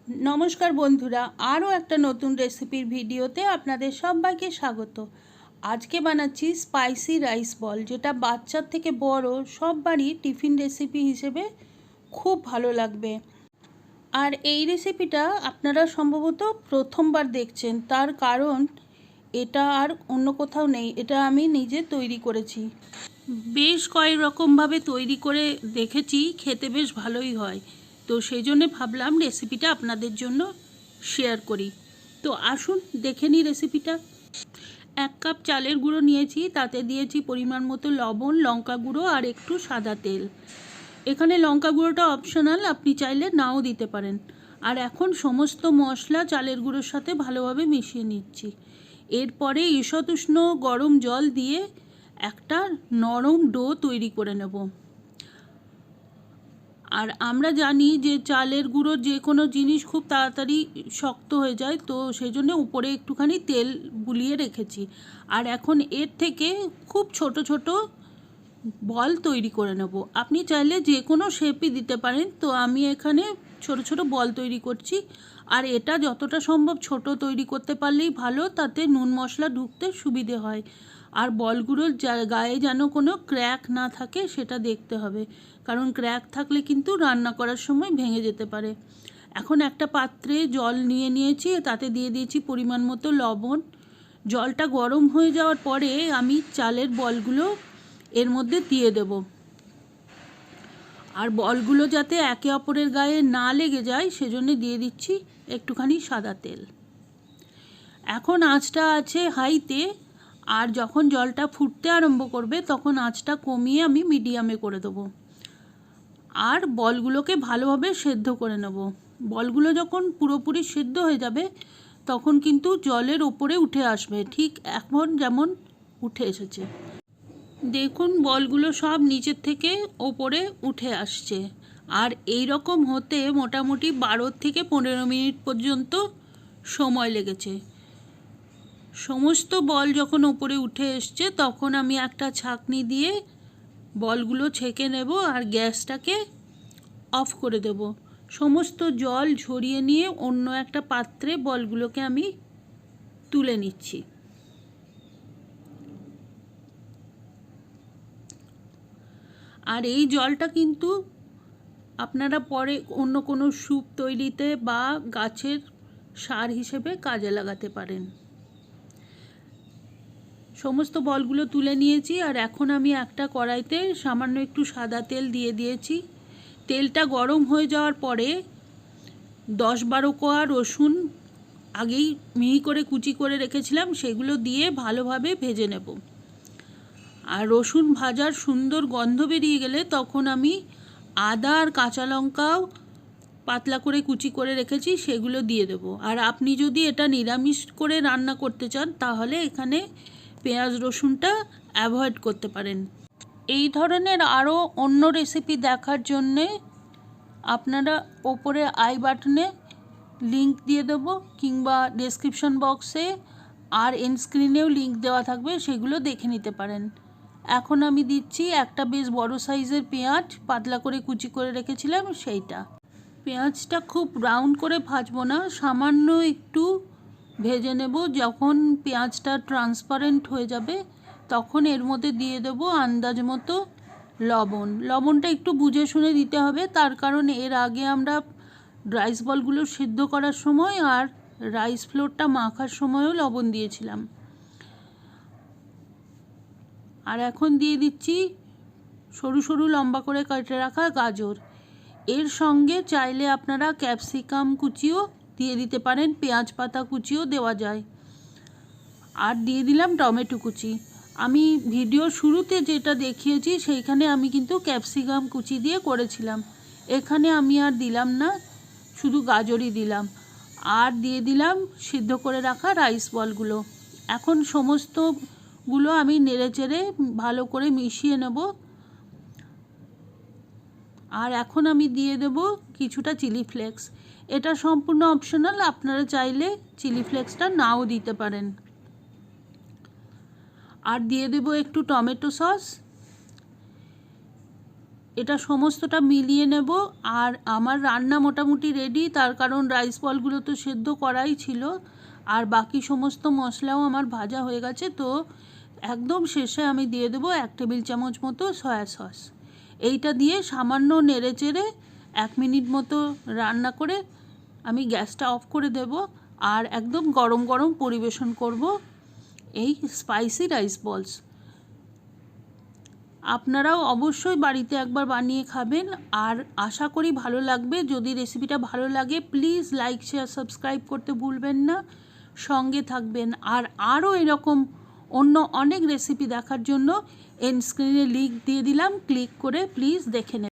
नमस्कार बंधुरा आरो एक नतून रेसिपिर भिडियोते आपनादेर सबाइके स्वागत। आज के बानाচ্ছি स्पाइसी राइस बल जेटा बाच्चा थेके बड़ो सबबारই टिफिन रेसिपि हिसेबे खूब भालो लागबे। और এই রেসিপিটা আপনারা সম্ভবত প্রথমবার দেখছেন, তার কারণ এটা আর অন্য কোথাও নেই, এটা আমি নিজে তৈরি করেছি। বেশ কয়েক রকমভাবে তৈরি করে দেখেছি, খেতে বেশ ভালোই হয়। তো সেই জন্য ভাবলাম রেসিপিটা আপনাদের জন্য শেয়ার করি। তো আসুন দেখে নিই রেসিপিটা। 1 কাপ চালের গুঁড়ো নিয়েছি, তাতে দিয়েছি পরিমাণ মতো লবণ, লঙ্কা গুঁড়ো আর একটু সাদা তেল। এখানে লঙ্কা গুঁড়োটা অপশনাল, আপনি চাইলে নাও দিতে পারেন। আর এখন সমস্ত মশলা চালের গুঁড়োর সাথে ভালোভাবে মিশিয়ে নিচ্ছি। এরপরে ঈষৎ উষ্ণ গরম জল দিয়ে একটা নরম ডো তৈরি করে নেব। আর আমরা জানি যে চালের গুঁড়ো যে কোনো জিনিস খুব তাড়াতাড়ি শক্ত হয়ে যায়, তো সেই জন্য উপরে একটুখানি তেল বুলিয়ে রেখেছি। আর এখন এর থেকে খুব ছোট ছোট বল তৈরি করে নেব। আপনি চাইলে যে কোনো শেপই দিতে পারেন, তো আমি এখানে ছোট ছোট বল তৈরি করছি। আর এটা যতটা সম্ভব ছোট তৈরি করতে পারলেই ভালো, তাতে নুন মশলা ঢুকতে সুবিধে হয়। আর বলগুলোর গায়ে যেন কোনো ক্র্যাক না থাকে সেটা দেখতে হবে, কারণ ক্র্যাক থাকলে কিন্তু রান্না করার সময় ভেঙে যেতে পারে। এখন একটা পাত্রে জল নিয়ে নিয়েছি, তাতে দিয়ে দিয়েছি পরিমাণ মতো লবণ। জলটা গরম হয়ে যাওয়ার পরে আমি চালের বলগুলো এর মধ্যে দিয়ে দেব। আর বলগুলো যাতে একে অপরের গায়ে না লেগে যায় সেজন্য দিয়ে দিচ্ছি একটুখানি সাদা তেল। এখন আঁচটা আছে হাইতে, আর যখন জলটা ফুটতে আরম্ভ করবে তখন আঁচটা কমিয়ে আমি মিডিয়ামে করে দেবো। আর বলগুলোকে ভালোভাবে সেদ্ধ করে নেব। বলগুলো যখন পুরোপুরি সেদ্ধ হয়ে যাবে তখন কিন্তু জলের ওপরে উঠে আসবে, ঠিক এখন যেমন উঠে এসেছে। দেখুন বলগুলো সব নিচের থেকে ওপরে উঠে আসছে। আর এই রকম হতে মোটামুটি 12 থেকে 15 মিনিট পর্যন্ত সময় লেগেছে। সমস্ত বল যখন ওপরে উঠে এসছে তখন আমি একটা ছাঁকনি দিয়ে বলগুলো ছেঁকে নেব আর গ্যাসটাকে অফ করে দেব। সমস্ত জল ঝরিয়ে নিয়ে অন্য একটা পাত্রে বলগুলোকে আমি তুলে নিচ্ছি। আর এই জলটা কিন্তু আপনারা পরে অন্য কোনো স্যুপ তৈরিতে বা গাছের সার হিসেবে কাজে লাগাতে পারেন। সমস্ত বলগুলো তুলে নিয়েছি। আর এখন আমি একটা কড়াইতে সামান্য একটু সাদা তেল দিয়ে দিয়েছি। তেলটা গরম হয়ে যাওয়ার পরে 10-12 কোয়া রসুন আগেই মিহি করে কুচি করে রেখেছিলাম, সেগুলো দিয়ে ভালোভাবে ভেজে নেব। আর রসুন ভাজার সুন্দর গন্ধ বেরিয়ে গেলে তখন আমি আদা আর কাঁচা লঙ্কাও পাতলা করে কুচি করে রেখেছি, সেগুলো দিয়ে দেব। আর আপনি যদি এটা নিরামিষ করে রান্না করতে চান তাহলে এখানে পেঁয়াজ রসুনটা অ্যাভয়েড করতে পারেন। এই ধরনের আরও অন্য রেসিপি দেখার জন্যে আপনারা ওপরে আই বাটনে লিংক দিয়ে দেব, কিংবা ডেসক্রিপশন বক্সে আর এন্ড স্ক্রিনেও লিংক দেওয়া থাকবে, সেগুলো দেখে নিতে পারেন। এখন আমি দিচ্ছি একটা বেশ বড় সাইজের পেঁয়াজ পাতলা করে কুচি করে রেখেছিলাম সেইটা। পেঁয়াজটা খুব ব্রাউন করে ভাজবো না, সামান্য একটু ভেজে নেব। যখন পেঁয়াজটা ট্রান্সপারেন্ট হয়ে যাবে তখন এর মধ্যে দিয়ে দেবো আন্দাজ মতো লবণ। লবণটা একটু বুঝে শুনে দিতে হবে, তার কারণ এর আগে আমরা রাইস বলগুলো সিদ্ধ করার সময় আর রাইস ফ্লোরটা মাখার সময়ও লবণ দিয়েছিলাম। আর এখন দিয়ে দিচ্ছি সরু সরু লম্বা করে কেটে রাখা গাজর। এর সঙ্গে চাইলে আপনারা ক্যাপসিকাম কুচিও দিয়ে দিতে পারেন, পেঁয়াজ পাতা কুচিও দেওয়া যায়। আর দিয়ে দিলাম টমেটো কুচি। আমি ভিডিও শুরুতে যেটা দেখিয়েছি সেইখানে আমি কিন্তু ক্যাপসিকাম কুচি দিয়ে করেছিলাম, এখানে আমি আর দিলাম না, শুধু গাজরই দিলাম। আর দিয়ে দিলাম সিদ্ধ করে রাখা রাইস বলগুলো। এখন সমস্তগুলো আমি নেড়ে চেড়ে ভালো করে মিশিয়ে নেব। আর এখন আমি দিয়ে দেব কিছুটা চিলি ফ্লেক্স। এটা সম্পূর্ণ অপশনাল, আপনারা চাইলে চিলি ফ্লেক্সটা নাও দিতে পারেন। আর দিয়ে দেব একটু টমেটো সস। এটা সমস্তটা মিলিয়ে নেব। আর আমার রান্না মোটামুটি রেডি, তার কারণ রাইস বলগুলো তো সেদ্ধ করাই ছিল, আর বাকি সমস্ত মশলাও আমার ভাজা হয়ে গেছে। তো একদম শেষে আমি দিয়ে দেবো 1 টেবিল চামচ মতো সয়া সস। এইটা দিয়ে সামান্য নেড়ে চেড়ে 1 মিনিট মতো রান্না করে আমি গ্যাসটা অফ করে দেব, আর একদম গরম গরম পরিবেশন করব এই স্পাইসি রাইস বলস। আপনারাও অবশ্যই বাড়িতে একবার বানিয়ে খাবেন, আর আশা করি ভালো লাগবে। যদি রেসিপিটা ভালো লাগে প্লিজ লাইক শেয়ার সাবস্ক্রাইব করতে ভুলবেন না, সঙ্গে থাকবেন। আর আরও এরকম অন্য অনেক রেসিপি দেখার জন্য এন্ড স্ক্রিনে লিংক দিয়ে দিলাম, ক্লিক করে প্লিজ দেখে নেবেন।